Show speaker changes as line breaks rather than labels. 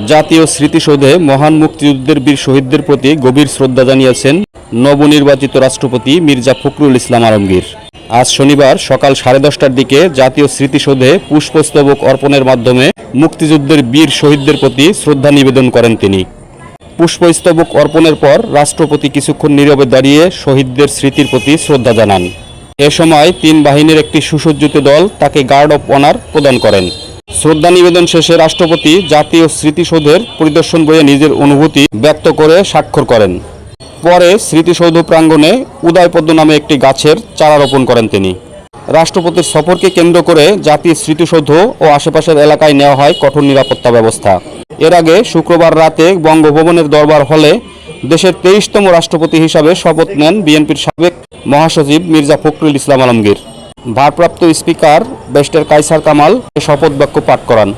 জাতীয় স্মৃতিসৌধে মহান মুক্তিযুদ্ধের বীর শহীদদের প্রতি গভীর শ্রদ্ধা জানিয়েছেন নবনির্বাচিত রাষ্ট্রপতি মির্জা ফখরুল ইসলাম আলমগীর। আজ শনিবার সকাল 10:30টার দিকে জাতীয় স্মৃতিসৌধে পুষ্পস্তবক অর্পণের মাধ্যমে মুক্তিযুদ্ধের বীর শহীদদের প্রতি শ্রদ্ধা নিবেদন করেন তিনি। পুষ্পস্তবক অর্পণের পর রাষ্ট্রপতি কিছুক্ষণ নীরবে দাঁড়িয়ে শহীদদের স্মৃতির প্রতি শ্রদ্ধা জানান। এ সময় 3 বাহিনীর একটি সুসজ্জিত দল তাকে গার্ড অব অনার প্রদান করেন। শ্রদ্ধা নিবেদন শেষে রাষ্ট্রপতি জাতীয় স্মৃতিসৌধের পরিদর্শন করে নিজের অনুভূতি ব্যক্ত করে স্বাক্ষর করেন। পরে স্মৃতিসৌধ প্রাঙ্গণে উদয়পদ্ম নামে একটি গাছের চারা রোপণ করেন তিনি। রাষ্ট্রপতির সফরকে কেন্দ্র করে জাতীয় স্মৃতিসৌধ ও আশেপাশের এলাকায় নেওয়া হয় কঠোর নিরাপত্তা ব্যবস্থা। এর আগে শুক্রবার রাতে বঙ্গভবনের দরবার হলে দেশের 23তম রাষ্ট্রপতি হিসাবে শপথ নেন বিএনপির সাবেক মহাসচিব মির্জা ফখরুল ইসলাম আলমগীর। ভারপ্রাপ্ত স্পিকার ব্যারিস্টার কায়সার কামাল শপথ বাক্য পাঠ করান।